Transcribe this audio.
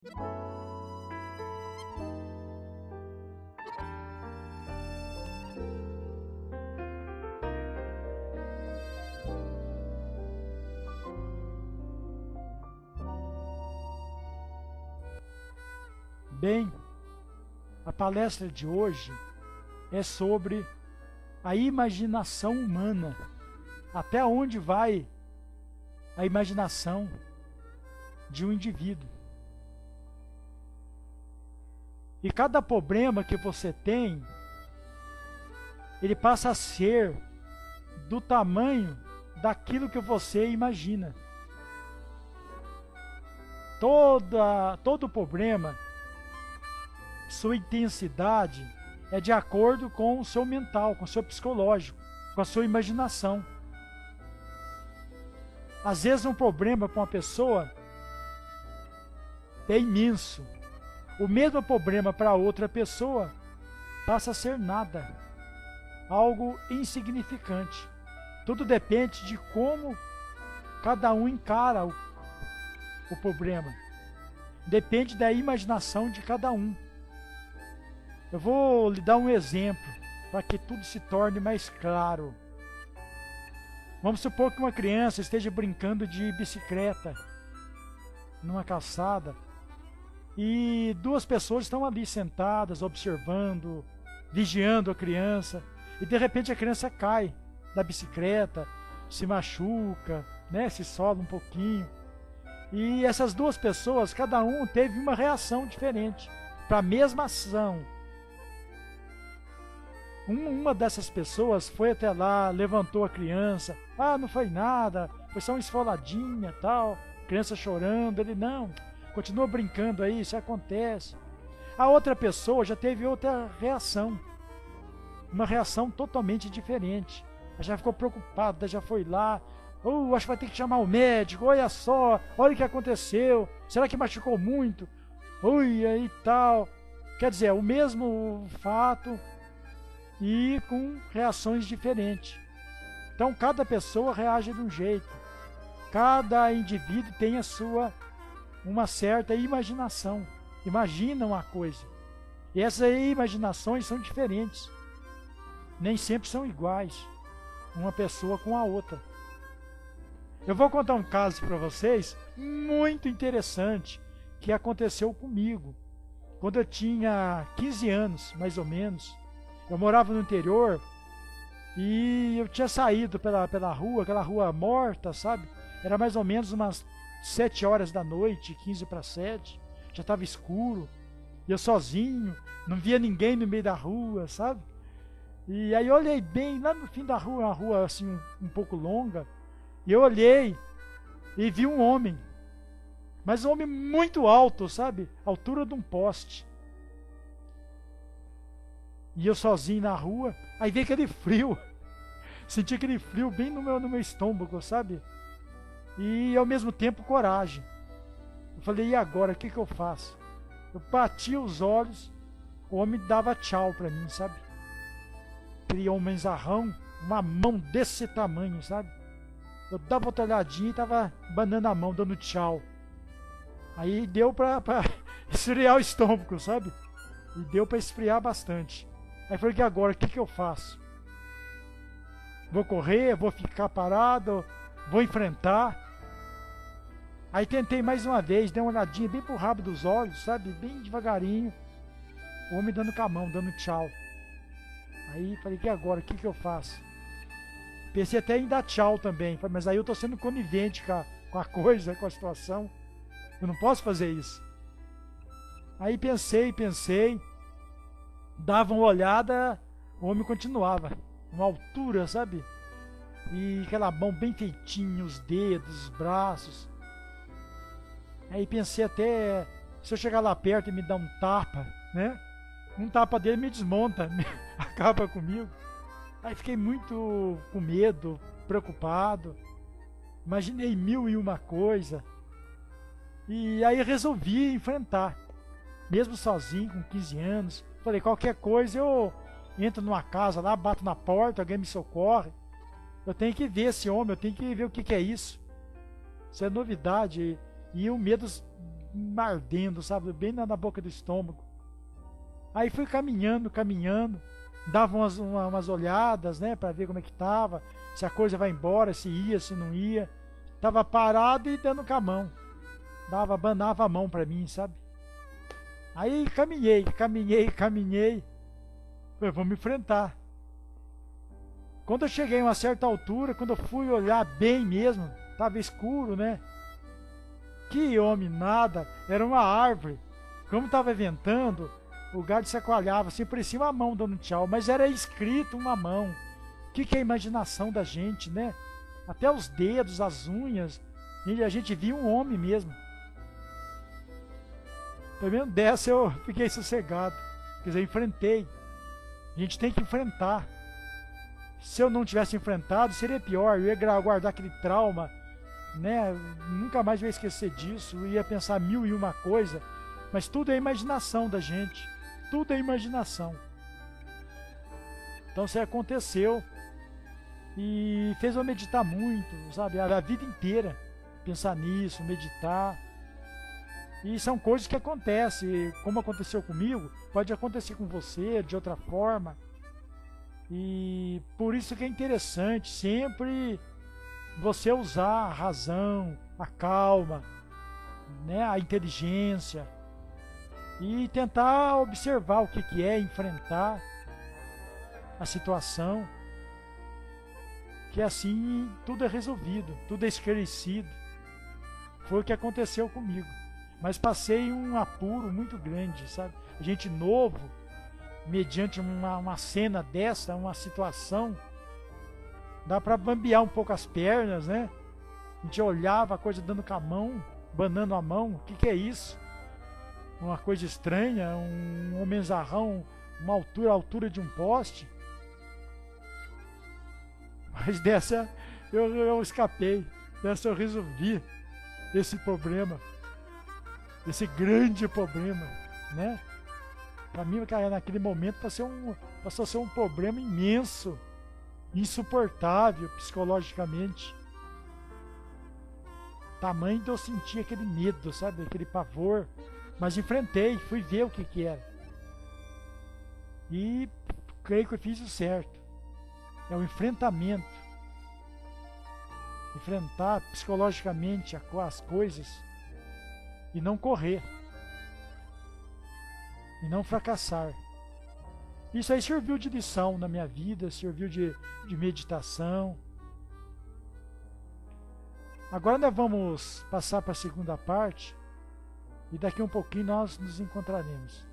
Bem, a palestra de hoje é sobre a imaginação humana. Até onde vai a imaginação de um indivíduo. E cada problema que você tem, ele passa a ser do tamanho daquilo que você imagina. Todo problema, sua intensidade é de acordo com o seu mental, com o seu psicológico, com a sua imaginação. Às vezes um problema para uma pessoa é imenso. O mesmo problema para outra pessoa passa a ser nada, algo insignificante. Tudo depende de como cada um encara o problema. Depende da imaginação de cada um. Eu vou lhe dar um exemplo para que tudo se torne mais claro. Vamos supor que uma criança esteja brincando de bicicleta numa calçada e duas pessoas estão ali sentadas, observando, vigiando a criança, e de repente a criança cai da bicicleta, se machuca, né, se sola um pouquinho. E essas duas pessoas, cada um teve uma reação diferente para a mesma ação. Uma dessas pessoas foi até lá, levantou a criança. Ah, não foi nada, foi só uma esfoladinha, tal. Criança chorando. Ele, não, continua brincando aí, isso acontece. A outra pessoa já teve outra reação. Uma reação totalmente diferente. Ela já ficou preocupada, já foi lá. Acho que vai ter que chamar o médico, olha só, olha o que aconteceu. Será que machucou muito? Ui, aí tal. Quer dizer, o mesmo fato e com reações diferentes. Então cada pessoa reage de um jeito. Cada indivíduo tem uma certa imaginação. Imagina uma coisa. E essas imaginações são diferentes. Nem sempre são iguais, uma pessoa com a outra. Eu vou contar um caso para vocês muito interessante que aconteceu comigo. Quando eu tinha 15 anos, mais ou menos, eu morava no interior e eu tinha saído pela rua, aquela rua morta, sabe? Era mais ou menos umas 7 horas da noite, 15 para 7. Já estava escuro, e eu sozinho, não via ninguém no meio da rua, sabe? E aí eu olhei bem lá no fim da rua, uma rua assim um pouco longa, e eu olhei e vi um homem, mas um homem muito alto, sabe? Altura de um poste. E eu sozinho na rua, aí veio aquele frio, senti aquele frio bem no meu estômago, sabe? E ao mesmo tempo coragem. Eu falei, e agora, o que eu faço? Eu bati os olhos, o homem dava tchau pra mim, sabe? Aquele homenzarrão, uma mão desse tamanho, sabe? Eu dava outra olhadinha e tava banando a mão, dando tchau. Aí deu pra esfriar o estômago, sabe? E deu pra esfriar bastante. Aí eu falei, e agora, o que eu faço? Vou correr, vou ficar parado, vou enfrentar. Aí tentei mais uma vez, dei uma olhadinha bem pro rabo dos olhos, sabe? Bem devagarinho. O homem dando com a mão, dando tchau. Aí falei, e agora, o que eu faço? Pensei até em dar tchau também, mas aí eu tô sendo conivente com a coisa, com a situação. Eu não posso fazer isso. Aí pensei, dava uma olhada, o homem continuava, uma altura, sabe? E aquela mão bem feitinha, os dedos, os braços. Aí pensei até, se eu chegar lá perto e me dar um tapa, né? Um tapa dele me desmonta, acaba comigo. Aí fiquei muito com medo, preocupado. Imaginei 1001 coisa. E aí resolvi enfrentar. Mesmo sozinho, com 15 anos. Falei, qualquer coisa eu entro numa casa lá, bato na porta, alguém me socorre. Eu tenho que ver esse homem, eu tenho que ver o que é isso. Isso é novidade. E o medo ardendo, sabe? Bem na boca do estômago. Aí fui caminhando, caminhando, dava umas olhadas, né, para ver como é que tava, se a coisa vai embora, se ia, se não ia. Tava parado e dando com a mão. Abanava a mão para mim, sabe? Aí caminhei. Falei, vou me enfrentar. Quando eu cheguei a uma certa altura, quando eu fui olhar bem mesmo, tava escuro, né? Que homem, nada, era uma árvore. Como tava ventando, o galho chacoalhava, assim, parecia uma mão dando tchau, mas era escrito uma mão. O que é a imaginação da gente, né? Até os dedos, as unhas, e a gente via um homem mesmo. Pelo menos dessa eu fiquei sossegado. Quer dizer, enfrentei. A gente tem que enfrentar. Se eu não tivesse enfrentado, seria pior. Eu ia guardar aquele trauma, né? Nunca mais ia esquecer disso. Eu ia pensar mil e uma coisa. Mas tudo é imaginação da gente. Tudo é imaginação. Então isso aconteceu. E fez eu meditar muito, sabe? A vida inteira. Pensar nisso, meditar. E são coisas que acontecem. Como aconteceu comigo, pode acontecer com você de outra forma. E por isso que é interessante sempre você usar a razão, a calma, né, a inteligência e tentar observar o que é, enfrentar a situação, que assim tudo é resolvido, tudo é esclarecido. Foi o que aconteceu comigo, mas passei um apuro muito grande, sabe? A gente novo, mediante uma cena dessa, uma situação, dá para bambear um pouco as pernas, né? A gente olhava a coisa dando com a mão, banando a mão, o que é isso? Uma coisa estranha, um homenzarrão, uma altura de um poste. Mas dessa eu escapei, dessa eu resolvi esse problema, esse grande problema, né? Para mim, naquele momento, passou a ser um problema imenso, insuportável psicologicamente. Tamanho de eu sentir aquele medo, sabe? Aquele pavor. Mas enfrentei, fui ver o que era. E creio que eu fiz o certo. É o enfrentamento. Enfrentar psicologicamente as coisas e não correr. E não fracassar. Isso aí serviu de lição na minha vida, serviu de meditação. Agora nós vamos passar para a segunda parte e daqui um pouquinho nós nos encontraremos.